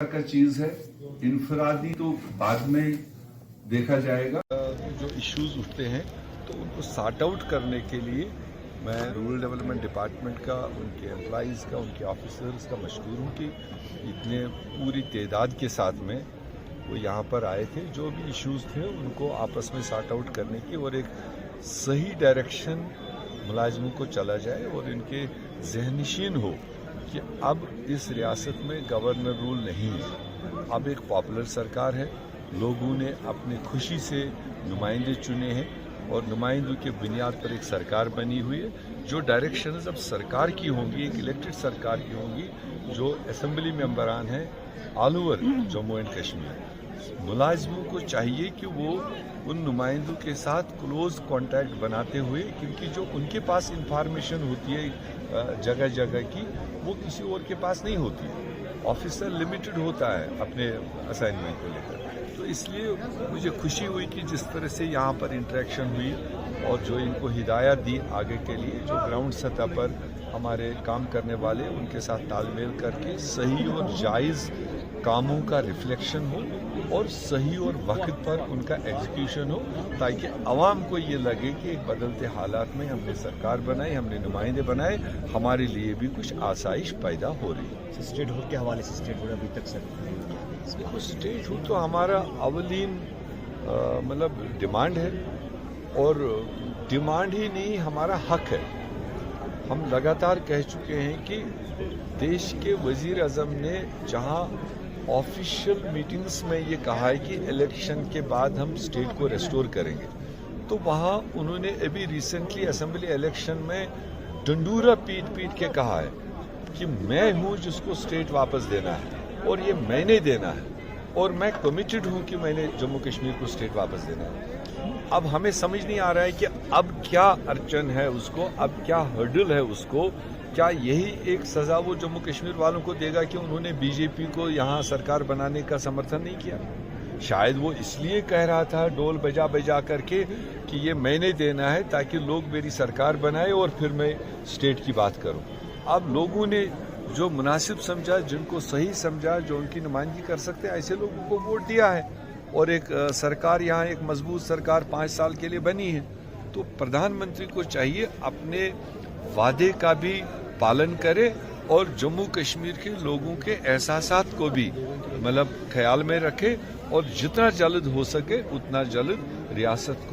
का चीज है, इनफरादी तो बाद में देखा जाएगा। जो इश्यूज उठते हैं तो उनको सॉर्ट आउट करने के लिए मैं रूरल डेवलपमेंट डिपार्टमेंट का, उनके एम्प्लॉइज़ का, उनके ऑफिसर्स का मशकूर हूँ कि इतने पूरी तादाद के साथ में वो यहाँ पर आए थे। जो भी इश्यूज थे उनको आपस में सॉर्ट आउट करने की और एक सही डायरेक्शन मुलाजिमों को चला जाए और इनके ज़हनशीन हो कि अब इस रियासत में गवर्नर रूल नहीं है, अब एक पॉपुलर सरकार है। लोगों ने अपनी खुशी से नुमाइंदे चुने हैं और नुमाइंदों के बुनियाद पर एक सरकार बनी हुई है। जो डायरेक्शंस अब सरकार की होंगी, एक इलेक्टेड सरकार की होंगी, जो असेंबली मेंबरान हैं all over Jammu and Kashmir, मुलाजिमों को चाहिए कि वो उन नुमाइंदों के साथ क्लोज कांटेक्ट बनाते हुए, क्योंकि जो उनके पास इंफॉर्मेशन होती है जगह जगह की, वो किसी और के पास नहीं होती है। ऑफिसर लिमिटेड होता है अपने असाइनमेंट को लेकर। तो इसलिए मुझे खुशी हुई कि जिस तरह से यहाँ पर इंटरेक्शन हुई और जो इनको हिदायत दी आगे के लिए, जो ग्राउंड सतह पर हमारे काम करने वाले उनके साथ तालमेल करके सही और जायज़ कामों का रिफ्लेक्शन हो और सही और वक्त पर उनका एग्जीक्यूशन हो, ताकि आवाम को ये लगे कि एक बदलते हालात में हमने सरकार बनाई, हमने नुमाइंदे बनाए, हमारे लिए भी कुछ आसाइश पैदा हो रही है। स्टेट हुड के हवाले से स्टेट हुड अभी तक सर देखो, स्टेट हुड तो हमारा अवलीन मतलब डिमांड है, और डिमांड ही नहीं, हमारा हक है। हम लगातार कह चुके हैं कि देश के वजीर आज़म ने जहां ऑफिशियल मीटिंग्स में ये कहा है कि इलेक्शन के बाद हम स्टेट को रेस्टोर करेंगे, तो वहां उन्होंने अभी रिसेंटली असेंबली इलेक्शन में डंडूरा पीट पीट के कहा है कि मैं हूं जिसको स्टेट वापस देना है और ये मैंने देना है, और मैं कमिटेड हूं कि मैंने जम्मू कश्मीर को स्टेट वापस देना है। अब हमें समझ नहीं आ रहा है कि अब क्या अड़चन है उसको, अब क्या हर्डल है उसको। क्या यही एक सजा वो जम्मू कश्मीर वालों को देगा कि उन्होंने बीजेपी को यहाँ सरकार बनाने का समर्थन नहीं किया? शायद वो इसलिए कह रहा था डोल बजा बजा करके कि ये मैंने देना है ताकि लोग मेरी सरकार बनाए और फिर मैं स्टेट की बात करूं। अब लोगों ने जो मुनासिब समझा, जिनको सही समझा, जो उनकी नुमाइंदगी कर सकते हैं, ऐसे लोगों को वोट दिया है और एक सरकार यहाँ एक मजबूत सरकार 5 साल के लिए बनी है। तो प्रधानमंत्री को चाहिए अपने वादे का भी पालन करे और जम्मू कश्मीर के लोगों के एहसासात को भी मतलब ख्याल में रखे और जितना जल्द हो सके उतना जल्द रियासत को